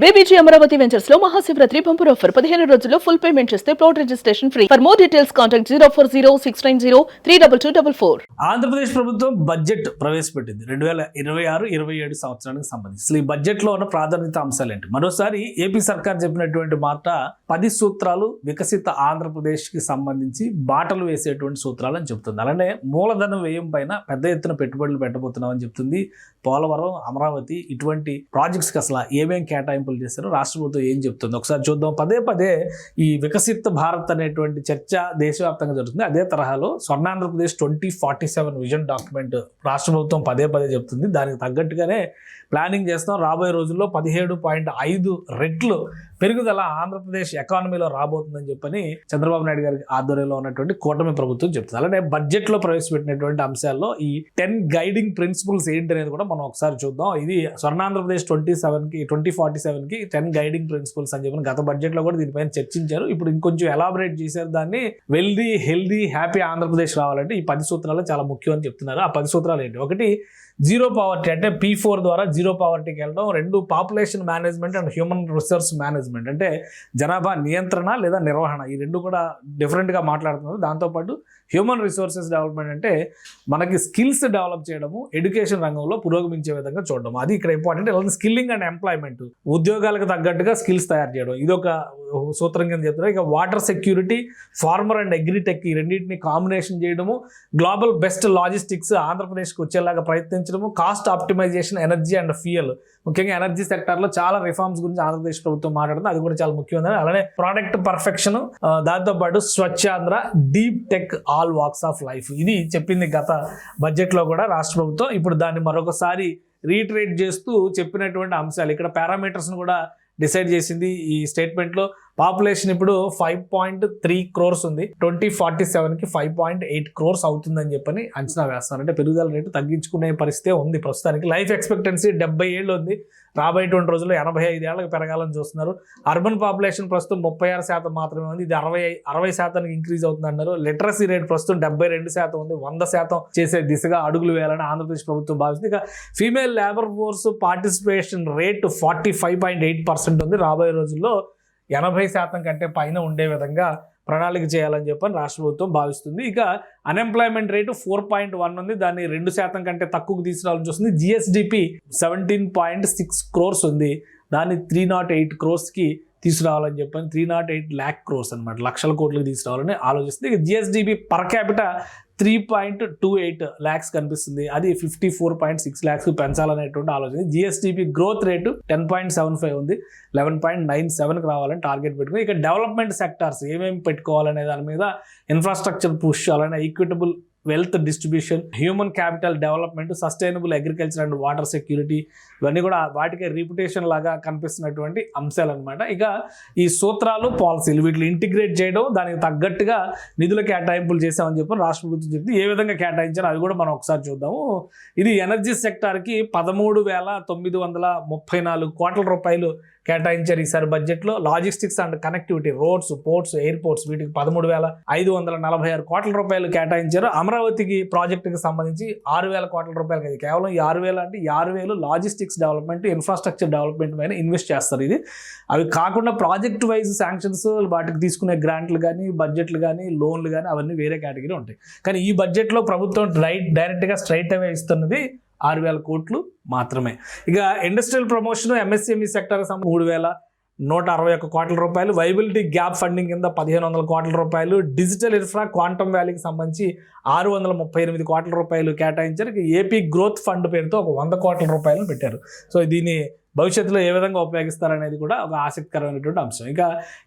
BBG Amaravati ventures లో Mahashivratri bumper offer 15 రోజుల్లో full payment చేస్తే plot registration free. For more details contact 04069032244. Andhra Pradesh ప్రభుత్వం budget ప్రవేశపెట్టింది 2026-27 సంవత్సరానికి సంబంధించి. అసలు ఈ బడ్జెట్లో ఉన్న ప్రాధాన్యత అంశాలు ఏంటి? మరోసారి ఏపీ సర్కార్ చెప్పినటువంటి మాట 10 సూత్రాలు వికసిత ఆంధ్రప్రదేశ్కి సంబంధించి బాటలు వేసేటువంటి సూత్రాలు అని చెప్తుంది. అలానే మూలధన వ్యయం పైన పెద్ద ఎత్తున పెట్టుబడులు పెట్టబోతున్నామని చెప్తుంది. పోలవరం, అమరావతి ఇటువంటి ప్రాజెక్ట్స్కి అసలు ఏమేం కేటాయింపులు చేశారో రాష్ట్ర ప్రభుత్వం ఏం చెప్తుంది ఒకసారి చూద్దాం. పదే పదే ఈ వికసిత భారత్ అనేటువంటి చర్చ దేశవ్యాప్తంగా జరుగుతుంది. అదే తరహాలో స్వర్ణాంధ్రప్రదేశ్ 2047 విజన్ డాక్యుమెంట్ రాష్ట్ర ప్రభుత్వం పదే పదే చెప్తుంది. దానికి తగ్గట్టుగానే ప్లానింగ్ చేస్తాం. రాబోయే రోజుల్లో 17.5 రెట్లు పెరుగుదల ఆంధ్రప్రదేశ్ ఎకానమీలో రాబోతుందని చెప్పని చంద్రబాబు నాయుడు గారి ఆధ్వర్యంలో ఉన్నటువంటి కూటమి ప్రభుత్వం చెప్తుంది. అలానే బడ్జెట్లో ప్రవేశపెట్టినటువంటి అంశాల్లో ఈ 10 గైడింగ్ ప్రిన్సిపల్స్ ఏంటి అనేది కూడా మనం ఒకసారి చూద్దాం. ఇది స్వర్ణాంధ్రప్రదేశ్ 2047కి 10 గైడింగ్ ప్రిన్సిపల్స్ అని చెప్పి గత బడ్జెట్లో కూడా దీనిపైన చర్చించారు. ఇప్పుడు ఇంకొంచెం ఎలాబరేట్ చేశారు. దాన్ని వెల్దీ, హెల్దీ, హ్యాపీ ఆంధ్రప్రదేశ్ రావాలంటే ఈ 10 సూత్రాలు చాలా ముఖ్యం అని చెప్తున్నారు. ఆ 10 సూత్రాలు ఏంటి? ఒకటి, జీరో పావర్టీ, అంటే P4 ద్వారా జీరో పావర్టీకి వెళ్ళడం. 2, population management and human resource management, అంటే జనాభా నియంత్రణ లేదా నిర్వహణ. ఈ 2 కూడా డిఫరెంట్గా మాట్లాడుతున్నారు. దాంతోపాటు హ్యూమన్ రిసోర్సెస్ డెవలప్మెంట్, అంటే మనకి స్కిల్స్ డెవలప్ చేయడము, ఎడ్యుకేషన్ రంగంలో పురోగమించే విధంగా చూడడం. అది ఇక్కడ ఇంపార్టెంట్. ఇలా స్కిల్లింగ్ అండ్ ఎంప్లాయ్మెంట్, ఉద్యోగాలకు తగ్గట్టుగా స్కిల్స్ తయారు చేయడం, ఇది ఒక సూత్రం కింద చెప్తున్నారు. ఇక water security, farmer and agritech, ఈ రెండింటిని కాంబినేషన్ చేయడము. గ్లోబల్ బెస్ట్ లాజిస్టిక్స్ ఆంధ్రప్రదేశ్కి వచ్చేలాగా ప్రయత్నించడము. Cost optimisation, energy and fuel, ముఖ్యంగా ఎనర్జీ సెక్టార్లో చాలా రిఫార్మ్స్ గురించి ఆంధ్రప్రదేశ్ ప్రభుత్వం మాట్లాడుతుంది. అది కూడా చాలా ముఖ్యమైనది. అలానే ప్రోడక్ట్ పర్ఫెక్షన్, దాంతోపాటు Swachhandhra, deep tech, all walks of life, ఇది చెప్పింది గత బడ్జెట్లో కూడా రాష్ట్ర ప్రభుత్వం. ఇప్పుడు దాన్ని మరొకసారి రీట్రేట్ చేస్తూ చెప్పినటువంటి అంశాలు ఇక్కడ పారామీటర్స్ను కూడా డిసైడ్ చేసింది. ఈ స్టేట్మెంట్లో పాపులేషన్ ఇప్పుడు 5.3 crores ఉంది. 2047కి 5.8 crores అవుతుందని చెప్పని అంచనా వేస్తున్నారు. అంటే పెరుగుదల రేటు తగ్గించుకునే పరిస్థితే ఉంది ప్రస్తుతానికి. లైఫ్ ఎక్స్పెక్టెన్సీ 70 ఏళ్ళు ఉంది. రాబోయేటువంటి రోజుల్లో 85 ఏళ్ళకి పెరగాలని చూస్తున్నారు. అర్బన్ పాపులేషన్ ప్రస్తుతం 36% మాత్రమే ఉంది. ఇది 60% ఇంక్రీజ్ అవుతుంది అన్నారు. లిటరసీ రేట్ ప్రస్తుతం 72% ఉంది. 100% చేసే దిశగా అడుగులు వేయాలని ఆంధ్రప్రదేశ్ ప్రభుత్వం భావిస్తుంది. ఇక female labour force participation rate 45.8% ఉంది. రాబోయే రోజుల్లో 80% కంటే పైన ఉండే విధంగా ప్రణాళిక చేయాలని చెప్పని రాష్ట్ర ప్రభుత్వం భావిస్తుంది. ఇక అన్ఎంప్లాయ్మెంట్ రేటు 4.1 ఉంది. దాన్ని 2% కంటే తక్కువకు తీసుకురావాలని చూస్తుంది. జిఎస్డిపి 17.6 crores ఉంది. దాన్ని 308 crores తీసుకురావాలని చెప్పని 308 lakh crores అనమాట, లక్షల కోట్లకు తీసుకురావాలని ఆలోచిస్తుంది. ఇక జిఎస్డిపి పర్ క్యాపిటా 3.28 lakhs కనిపిస్తుంది. అది 54.6 lakhs పెంచాలనేటువంటి ఆలోచన. జిఎస్డిపి గ్రోత్ రేటు 10.75 ఉంది. 11.97కి రావాలని టార్గెట్ పెట్టుకుని. ఇక డెవలప్మెంట్ సెక్టార్స్ ఏమేమి పెట్టుకోవాలనే దాని మీద ఇన్ఫ్రాస్ట్రక్చర్ పుష్, అలానే equitable wealth distribution, human capital development, sustainable agriculture and water security, ఇవన్నీ కూడా వాటికి రిప్యుటేషన్ లాగా కనిపిస్తున్నటువంటి అంశాలు అనమాట. ఇక ఈ సూత్రాలు, పాలసీలు వీటిని ఇంటిగ్రేట్ చేయడం, దానికి తగ్గట్టుగా నిధుల కేటాయింపులు చేసామని చెప్పి రాష్ట్ర ప్రభుత్వం చెప్తుంది. ఏ విధంగా కేటాయించారో అది కూడా మనం ఒకసారి చూద్దాము. ఇది ఎనర్జీ సెక్టార్కి 13,934 కోట్ల రూపాయలు కేటాయించారు ఈసారి బడ్జెట్లో. Logistics and connectivity, roads, ports, airports, వీటికి 13,546 కోట్ల రూపాయలు కేటాయించారు. అమరావతికి ప్రాజెక్టుకి సంబంధించి 6,000 కోట్ల రూపాయలు కాదు, కేవలం 6,000 అంటే 6,000 లాజిస్టిక్స్ డెవలప్మెంట్, ఇన్ఫ్రాస్ట్రక్చర్ డెవలప్మెంట్ పైన ఇన్వెస్ట్ చేస్తారు. ఇది అవి కాకుండా ప్రాజెక్ట్ వైజ్ శాంక్షన్స్, వాటికి తీసుకునే గ్రాంట్లు కానీ, బడ్జెట్లు కానీ, లోన్లు కానీ, అవన్నీ వేరే కేటగిరీ ఉంటాయి. కానీ ఈ బడ్జెట్లో ప్రభుత్వం డైరెక్ట్గా స్ట్రైట్ అవే ఇస్తున్నది 6,000 కోట్లు మాత్రమే. ఇక ఇండస్ట్రియల్ ప్రమోషన్, ఎంఎస్ఎంఈ సెక్టర్కి సంబంధించి 3,161 కోట్ల రూపాయలు, వైబిలిటీ గ్యాప్ ఫండింగ్ కింద 1,500 కోట్ల రూపాయలు, డిజిటల్ ఇన్ఫ్రా, క్వాంటమ్ వ్యాలీకి సంబంధించి 638 కోట్ల రూపాయలు కేటాయించారు. ఇక ఏపీ గ్రోత్ ఫండ్ పేరుతో ఒక 100 కోట్ల రూపాయలు పెట్టారు. సో దీన్ని భవిష్యత్తులో ఏ విధంగా ఉపయోగిస్తారనేది కూడా ఒక ఆసక్తికరమైనటువంటి అంశం. ఇక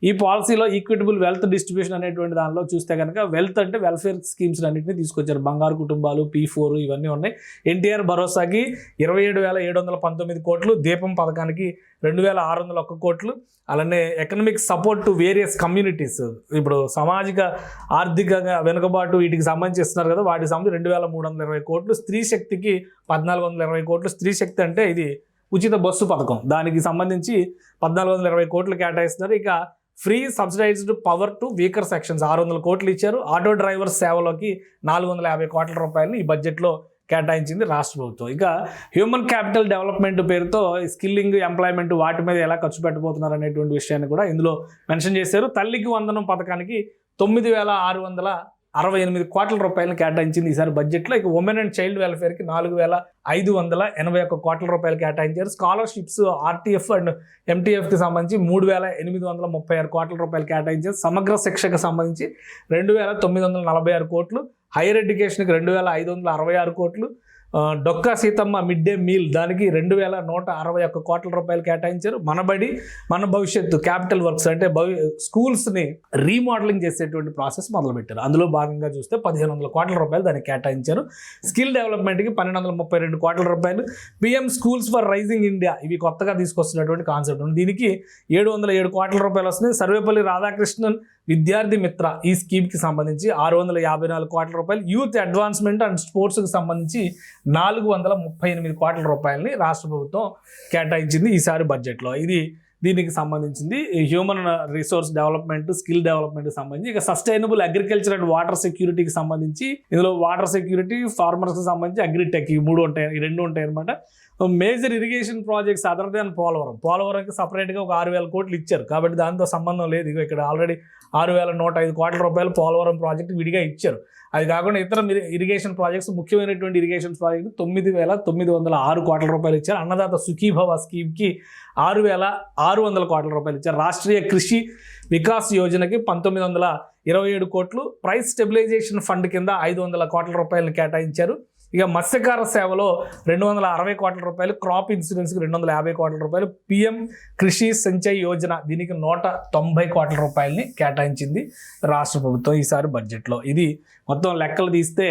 ఈ పాలసీలో ఈక్విటబుల్ వెల్త్ డిస్ట్రిబ్యూషన్ అనేటువంటి దానిలో చూస్తే కనుక వెల్త్ అంటే వెల్ఫేర్ స్కీమ్స్ అన్నింటినీ తీసుకొచ్చారు. బంగారు కుటుంబాలు, P4 ఇవన్నీ ఉన్నాయి. ఎన్టీఆర్ భరోసాకి 27,719 కోట్లు, దీపం పథకానికి 2,601 కోట్లు, అలానే economic support to various communities, ఇప్పుడు సామాజిక ఆర్థికంగా వెనుకబాటు వీటికి సంబంధించి ఇస్తున్నారు కదా, వాటికి సంబంధించి 2,320 కోట్లు, స్త్రీ శక్తికి 1,420 కోట్లు. స్త్రీ శక్తి అంటే ఇది ఉచిత బస్సు పథకం, దానికి సంబంధించి 1,420 కోట్లు కేటాయిస్తున్నారు. ఇక free subsidised power to weaker sections 600 కోట్లు ఇచ్చారు. ఆటో డ్రైవర్ సేవలోకి 450 కోట్ల రూపాయలు ఈ బడ్జెట్లో కేటాయించింది రాష్ట్ర ప్రభుత్వం. ఇక హ్యూమన్ క్యాపిటల్ డెవలప్మెంట్ పేరుతో స్కిల్లింగ్, ఎంప్లాయ్మెంట్ వాటి మీద ఎలా ఖర్చు పెట్టబోతున్నారు అనేటువంటి విషయాన్ని కూడా ఇందులో మెన్షన్ చేశారు. తల్లికి వందనం పథకానికి 9,668 కోట్ల రూపాయలను కేటాయించింది ఈసారి బడ్జెట్లో. ఇక ఉమెన్ అండ్ చైల్డ్ వెల్ఫేర్కి 4,581 కోట్ల రూపాయలు కేటాయించారు. స్కాలర్షిప్స్, ఆర్టీఎఫ్ అండ్ ఎంటీఎఫ్కి సంబంధించి 3,836 కోట్ల రూపాయలు కేటాయించారు. సమగ్ర శిక్షకు సంబంధించి 2,946 కోట్లు, హైయర్ ఎడ్యుకేషన్కి 2,566 కోట్లు, Dokka Seethamma mid day meal దానికి 2,161 కోట్ల రూపాయలు కేటాయించారు. మనబడి మన భవిష్యత్తు క్యాపిటల్ వర్క్స్ అంటే స్కూల్స్ని రీమోడలింగ్ చేసేటువంటి ప్రాసెస్ మొదలుపెట్టారు. అందులో భాగంగా చూస్తే 1,500 కోట్ల రూపాయలు దానికి కేటాయించారు. స్కిల్ డెవలప్మెంట్కి 1,232 కోట్ల రూపాయలు. PM schools for rising India ఇవి కొత్తగా తీసుకొస్తున్నటువంటి కాన్సెప్ట్ ఉంది. దీనికి 707 కోట్ల రూపాయలు వస్తుంది. సర్వేపల్లి రాధాకృష్ణన్ విద్యార్థి మిత్ర ఈ స్కీమ్కి సంబంధించి 654 కోట్ల రూపాయలు. యూత్ అడ్వాన్స్మెంట్ అండ్ స్పోర్ట్స్కి సంబంధించి 438 కోట్ల రూపాయలని రాష్ట్ర ప్రభుత్వం కేటాయించింది ఈసారి బడ్జెట్లో. దీనికి సంబంధించింది హ్యూమన్ రిసోర్స్ డెవలప్మెంట్, స్కిల్ డెవలప్మెంట్కి సంబంధించి. ఇక సస్టైనబుల్ అగ్రికల్చర్ అండ్ వాటర్ సెక్యూరిటీకి సంబంధించి ఇందులో వాటర్ సెక్యూరిటీ, ఫార్మర్స్కి సంబంధించి అగ్రిటెక్ ఈ రెండు ఉంటాయి అనమాట. Major irrigation projects other than పోలవరంకి సపరేట్గా ఒక 6,000 కోట్లు ఇచ్చారు కాబట్టి దాంతో సంబంధం లేదు. ఇక ఇక్కడ ఆల్రెడీ 6,105 కోట్ల రూపాయలు పోలవరం ప్రాజెక్ట్ విడిగా ఇచ్చారు. అది కాకుండా ఇతర ఇరిగేషన్ ప్రాజెక్ట్స్, ముఖ్యమైనటువంటి ఇరిగేషన్ ప్రాజెక్టు 9,906 కోట్ల రూపాయలు ఇచ్చారు. అన్నదాత సుఖీభవ స్కీమ్కి 6,600 కోట్ల రూపాయలు ఇచ్చారు. రాష్ట్రీయ కృషి వికాస్ యోజనకి 1,927 కోట్లు, ప్రైస్ స్టెబిలైజేషన్ ఫండ్ కింద 500 కోట్ల రూపాయలను కేటాయించారు. ఇక మత్స్యకార సేవలో 260 కోట్ల రూపాయలు, క్రాప్ ఇన్సూరెన్స్కి 250 కోట్ల రూపాయలు, పిఎం కృషి సంచయ్ యోజన దీనికి 190 కోట్ల రూపాయలని కేటాయించింది రాష్ట్ర ప్రభుత్వం ఈసారి బడ్జెట్లో. ఇది మొత్తం లెక్కలు తీస్తే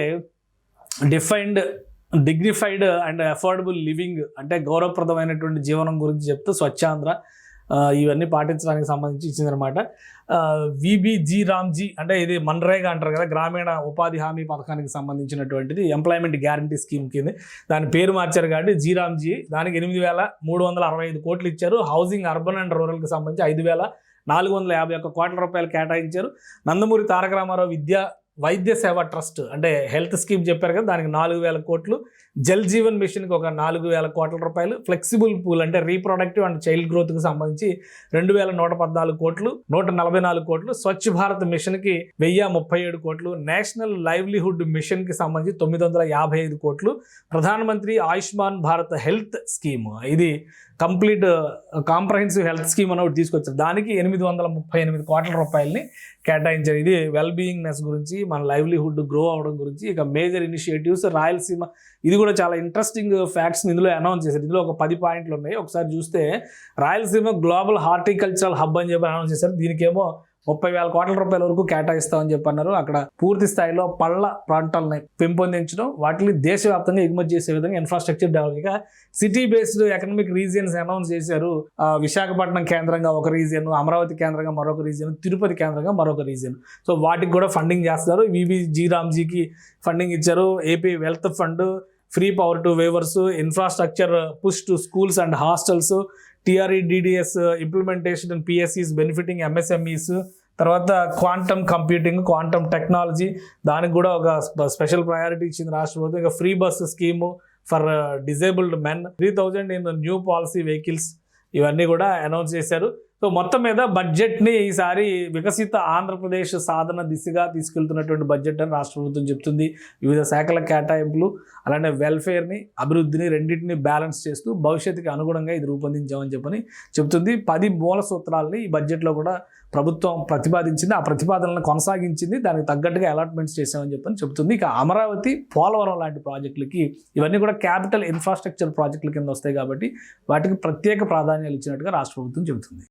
డిగ్నిఫైడ్ అండ్ అఫోర్డబుల్ లివింగ్ అంటే గౌరవప్రదమైనటువంటి జీవనం గురించి చెప్తూ స్వచ్ఛాంధ్ర ఇవన్నీ పాటించడానికి సంబంధించి ఇచ్చిందనమాట. విబిజీ రామ్జీ అంటే ఇది మన్రేగా అంటారు కదా, గ్రామీణ ఉపాధి హామీ పథకానికి సంబంధించినటువంటిది. ఎంప్లాయ్మెంట్ గ్యారంటీ స్కీమ్ కింద దాని పేరు మార్చారు కాబట్టి జీరామ్జీ. దానికి 8,365 కోట్లు ఇచ్చారు. హౌసింగ్, అర్బన్ అండ్ రూరల్కి సంబంధించి 5,451 కోట్ల రూపాయలు కేటాయించారు. నందమూరి తారక రామారావు వైద్య సేవ ట్రస్ట్ అంటే హెల్త్ స్కీమ్ చెప్పారు కదా, దానికి 4,000 కోట్లు. జల్ జీవన్ మిషన్కి ఒక 4,000 కోట్ల రూపాయలు. ఫ్లెక్సిబుల్ పూల్ అంటే రీప్రొడక్టివ్ అండ్ చైల్డ్ గ్రోత్కి సంబంధించి 2,114 కోట్లు, 144 కోట్లు. స్వచ్ఛ భారత్ మిషన్కి 1,037 కోట్లు. నేషనల్ లైవ్లీహుడ్ మిషన్కి సంబంధించి 955 కోట్లు. ప్రధానమంత్రి ఆయుష్మాన్ భారత్ హెల్త్ స్కీమ్ ఇది కాంప్రహెన్సివ్ హెల్త్ స్కీమ్ అని ఒకటి తీసుకొచ్చారు. దానికి 838 కోట్ల రూపాయలని కేటాయించారు. ఇది వెల్ బీయింగ్నెస్ గురించి, మన లైవ్లీహుడ్ గ్రో అవడం గురించి. ఇక మేజర్ ఇనిషియేటివ్స్ రాయలసీమ ఇది కూడా చాలా ఇంట్రెస్టింగ్ ఫ్యాక్ట్స్ని ఇందులో అనౌన్స్ చేశారు. ఇందులో ఒక 10 పాయింట్లు ఉన్నాయి. ఒకసారి చూస్తే రాయలసీమ గ్లోబల్ హార్టికల్చరల్ హబ్ అని చెప్పి అనౌన్స్ చేశారు. దీనికేమో 30,000 కోట్ల రూపాయల వరకు కేటాయిస్తామని చెప్పి అన్నారు. అక్కడ పూర్తి స్థాయిలో పళ్ళ ప్రాంతాలని పెంపొందించడం, వాటిని దేశవ్యాప్తంగా ఎగుమతి చేసే విధంగా ఇన్ఫ్రాస్ట్రక్చర్ డెవలప్. ఇక city based economic regions announce చేశారు. విశాఖపట్నం కేంద్రంగా ఒక రీజియన్, అమరావతి కేంద్రంగా మరొక రీజియన్, తిరుపతి కేంద్రంగా మరొక రీజియన్. సో వాటికి కూడా ఫండింగ్ చేస్తారు. విబిజీ రామ్జీకి ఫండింగ్ ఇచ్చారు. AP wealth fund, free power to weavers, infrastructure push to schools and hostels, TREDDS implementation and PSEs benefiting MSMEs. తర్వాత క్వాంటమ్ కంప్యూటింగ్, క్వాంటమ్ టెక్నాలజీ దానికి కూడా ఒక స్పెషల్ ప్రయారిటీ ఇచ్చింది రాష్ట్ర ప్రభుత్వం. ఇక free bus scheme for disabled men, 3,000 in new policy vehicles ఇవన్నీ కూడా అనౌన్స్ చేశారు. సో మొత్తం మీద బడ్జెట్ని ఈసారి వికసిత ఆంధ్రప్రదేశ్ సాధన దిశగా తీసుకెళ్తున్నటువంటి బడ్జెట్ అని రాష్ట్ర ప్రభుత్వం చెప్తుంది. వివిధ శాఖల కేటాయింపులు అలానే వెల్ఫేర్ని, అభివృద్ధిని రెండింటిని బ్యాలెన్స్ చేస్తూ భవిష్యత్తుకి అనుగుణంగా ఇది రూపొందించామని చెప్పని చెప్తుంది. 10 మూల సూత్రాలని ఈ బడ్జెట్లో కూడా ప్రభుత్వం ప్రతిపాదించింది. ఆ ప్రతిపాదనలను కొనసాగించింది. దానికి తగ్గట్టుగా అలాట్మెంట్స్ చేసామని చెప్పని చెబుతుంది. ఇక అమరావతి, పోలవరం లాంటి ప్రాజెక్టులకి ఇవన్నీ కూడా క్యాపిటల్ ఇన్ఫ్రాస్ట్రక్చర్ ప్రాజెక్టుల కింద వస్తాయి కాబట్టి వాటికి ప్రత్యేక ప్రాధాన్యాలు ఇచ్చినట్టుగా రాష్ట్ర ప్రభుత్వం చెబుతుంది.